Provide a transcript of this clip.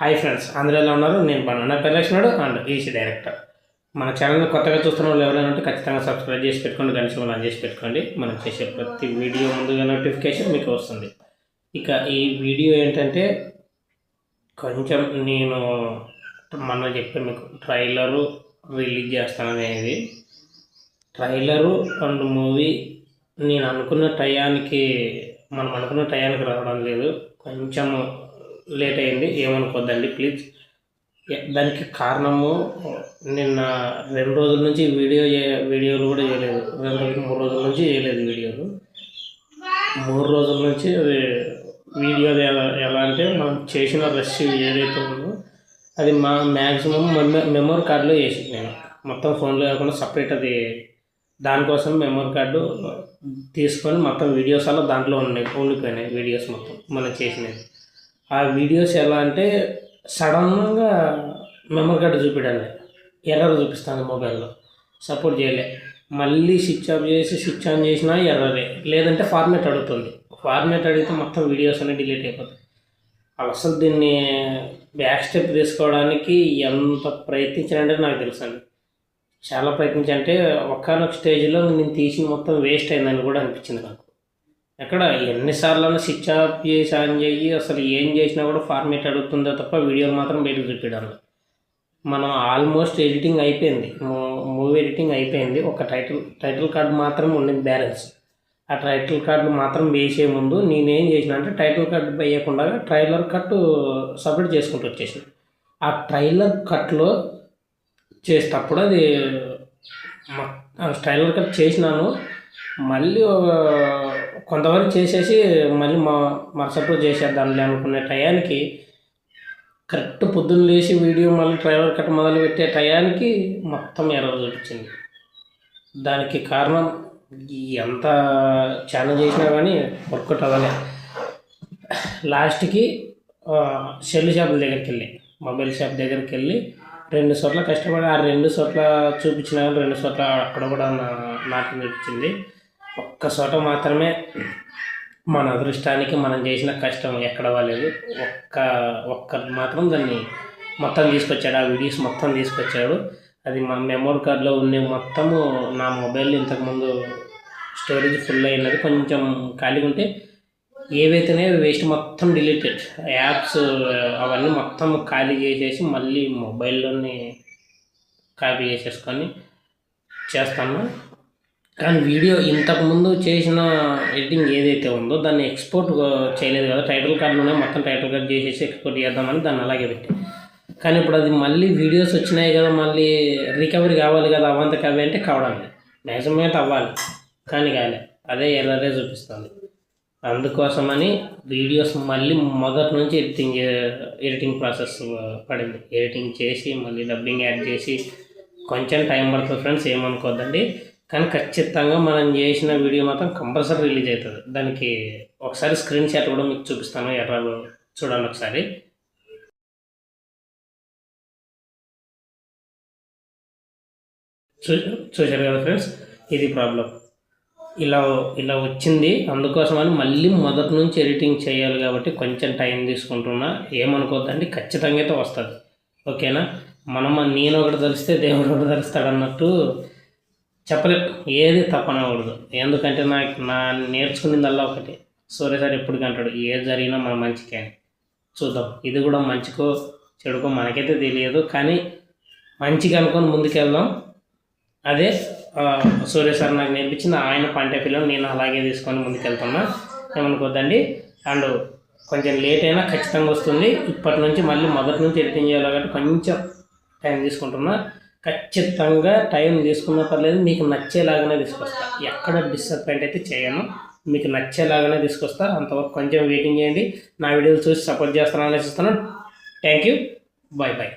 Hi friends, అందరూ ఎలా ఉన్నారు? నేను నా పేరు లక్ష్మణుడు అండ్ ఈసీ డైరెక్టర్. మన ఛానల్ని కొత్తగా చూస్తున్న వాళ్ళు ఎవరైనా ఉంటే ఖచ్చితంగా సబ్స్క్రైబ్ చేసి పెట్టుకోండి, గంట ఆన్ చేసి పెట్టుకోండి. మనం చేసే ప్రతి వీడియో ముందుగా నోటిఫికేషన్ మీకు వస్తుంది. ఇక ఈ వీడియో ఏంటంటే కొంచెం నేను మొన్న చెప్పే మీకు ట్రైలరు రిలీజ్ చేస్తాననేది. ట్రైలరు అండ్ మూవీ నేను అనుకున్న టయానికి మనం అనుకున్న టయానికి రావడం లేదు, కొంచెం లేట్ అయింది, ఏమనుకోద్దండి ప్లీజ్. దానికి కారణము నిన్న 2 రోజుల నుంచి వీడియోలు కూడా చేయలేదు. 3 రోజుల నుంచి చేయలేదు వీడియోలు. 3 రోజుల నుంచి వీడియోలు ఎలా అంటే మనం చేసిన రష్ ఏదైతే ఉందో అది మా మ్యాక్సిమం మెమరీ కార్డులో వేసి నేను మొత్తం ఫోన్లో కాకుండా సపరేట్ అది దానికోసం మెమరీ కార్డు తీసుకొని మొత్తం వీడియోస్ అలా దాంట్లో ఉండిపోయినాయి వీడియోస్ మొత్తం మనం చేసినవి. ఆ వీడియోస్ ఎలా అంటే సడన్గా మెమరీ కార్డు చూపించండి, ఎర్రర్ చూపిస్తుంది, మొబైల్లో సపోర్ట్ చేయలే. మళ్ళీ స్విచ్ ఆఫ్ చేసి స్విచ్ ఆన్ చేసినా ఎర్రరే, లేదంటే ఫార్మేట్ అడుగుతుంది. ఫార్మేట్ అడిగితే మొత్తం వీడియోస్ అన్నీ డిలీట్ అయిపోతాయి. అసలు దీన్ని బ్యాక్ స్టెప్ తీసుకోవడానికి ఎంత ప్రయత్నించానంటే నాకు తెలుసండి, చాలా ప్రయత్నించంటే ఒక్కనొక స్టేజ్లో నేను తీసిన మొత్తం వేస్ట్ అయిందని కూడా అనిపించింది నాకు. ఎక్కడ ఎన్నిసార్లు స్విచ్ ఆఫ్ చేసి ఆన్ చేయి అసలు ఏం చేసినా కూడా ఫార్మేట్ అడుగుతుందో తప్ప వీడియోలు మాత్రం బయటకు చూపించడం. మనం ఆల్మోస్ట్ ఎడిటింగ్ అయిపోయింది, మూవీ ఎడిటింగ్ అయిపోయింది. ఒక టైటిల్ కార్డు మాత్రం ఉండేది బ్యాలెన్స్. ఆ టైటిల్ కార్డు మాత్రం వేసే ముందు నేనేం చేసిన అంటే టైటిల్ కార్డు వేయకుండా ట్రైలర్ కట్ సపరేట్ చేసుకుంటూ వచ్చేసిన. ఆ ట్రైలర్ కట్లో చేసేటప్పుడు అది ట్రైలర్ కట్ చేసినాను, మళ్ళీ కొంతవరకు చేసేసి మళ్ళీ మరుసటి రోజు చేసేద్దాంలే అనుకునే టయానికి కరెక్ట్ పొద్దున్న లేచి వీడియో మళ్ళీ ట్రైలర్ కట్ మొదలు పెట్టే టయానికి మొత్తం ఎర్రర్ చూపించింది. దానికి కారణం ఎంత ఛానల్ చేసినా కానీ వర్కౌట్ అవ్వలే. లాస్ట్కి సెల్ షాపుల దగ్గరికి వెళ్ళి, మొబైల్ షాప్ దగ్గరికి వెళ్ళి 2 చోట్ల కష్టపడి ఆ 2 చోట్ల చూపించిన 2 చోట్ల అక్కడ కూడా నాకు నచ్చింది. ఒక్క చోట మాత్రమే మన అదృష్టానికి మనం చేసిన కష్టం ఎక్కడ అవ్వలేదు. ఒక్కరు మాత్రం దాన్ని మొత్తం తీసుకొచ్చాడు, ఆ వీడియోస్ మొత్తం తీసుకొచ్చాడు. అది మా మెమరీ కార్డులో ఉండే మొత్తము నా మొబైల్ ఇంతకుముందు స్టోరేజ్ ఫుల్ అయినది, కొంచెం ఖాళీగా ఉంటే ఏవైతేనే వేస్ట్ మొత్తం డిలీటెడ్ యాప్స్ అవన్నీ మొత్తం ఖాళీ చేసేసి మళ్ళీ మొబైల్లోనే కాపీ చేసేసుకొని చేస్తాను. కానీ వీడియో ఇంతకుముందు చేసిన ఎడిటింగ్ ఏదైతే ఉందో దాన్ని ఎక్స్పోర్ట్ చేయలేదు కదా, టైటిల్ కార్డులోనే మొత్తం టైటిల్ కార్డ్ చేసేసి ఎక్స్పోర్ట్ చేద్దామని దాన్ని అలాగే పెట్టి. కానీ ఇప్పుడు అది మళ్ళీ వీడియోస్ వచ్చినాయి కదా, మళ్ళీ రికవరీ కావాలి కదా, అవంతకు అవి అంటే కావడం లేదు. మ్యాక్సిమం అయితే అవ్వాలి కానీ కాలే, అదే ఎర్రరే చూపిస్తుంది. అందుకోసమని వీడియోస్ మళ్ళీ మొదటి నుంచి ఎడిటింగ్ ప్రాసెస్ పడింది. ఎడిటింగ్ చేసి మళ్ళీ డబ్బింగ్ యాడ్ చేసి కొంచెం టైం పడుతుంది ఫ్రెండ్స్, ఏమనుకోద్దండి. కానీ ఖచ్చితంగా మనం చేసిన వీడియో మాత్రం కంపల్సరీ రిలీజ్ అవుతుంది. దానికి ఒకసారి స్క్రీన్ షాట్ కూడా మీకు చూపిస్తాను, ఎర్రలు చూడండి ఒకసారి. చూశారు కదా ఫ్రెండ్స్, ఇది ప్రాబ్లం. ఇలా వచ్చింది. అందుకోసమని మళ్ళీ మొదటి నుంచి ఎడిటింగ్ చేయాలి కాబట్టి కొంచెం టైం తీసుకుంటున్నా, ఏమనుకోద్దండి. ఖచ్చితంగా అయితే వస్తుంది, ఓకేనా? నేను ఒకటి తెలిస్తే దేవుడు ఒకటి తెలుస్తాడు అన్నట్టు చెప్పలేదు, ఏది తప్పనకూడదు. ఎందుకంటే నా నేర్చుకునేదల్లా ఒకటి, సూర్య సార్ ఎప్పుడు అంటాడు, ఏది జరిగినా మన మంచికే అని. చూద్దాం, ఇది కూడా మంచికో చెడుకో మనకైతే తెలియదు, కానీ మంచిగా అనుకొని ముందుకెళ్దాం. అదే సూర్య సార్ నాకు నేర్పించింది, ఆయన పాయింట్ ఆఫ్ వ్యూలో నేను అలాగే తీసుకొని ముందుకెళ్తున్నా, ఏమనుకోద్దండి. అండ్ కొంచెం లేట్ అయినా ఖచ్చితంగా వస్తుంది. ఇప్పటి నుంచి మళ్ళీ మొదటి నుంచి ఎడిటింగ్ చేయాలి కాబట్టి కొంచెం టైం తీసుకుంటున్నా. ఖచ్చితంగా టైం తీసుకున్నా పర్లేదు, మీకు నచ్చేలాగానే తీసుకొస్తా. ఎక్కడ డిసప్పాయింట్ అయితే చేయను, మీకు నచ్చేలాగానే తీసుకొస్తా. అంతవరకు కొంచెం వెయిటింగ్ చేయండి. నా వీడియోలు చూసి సపోర్ట్ చేస్తానని ఆలోచిస్తున్నాను. Thank you, bye bye.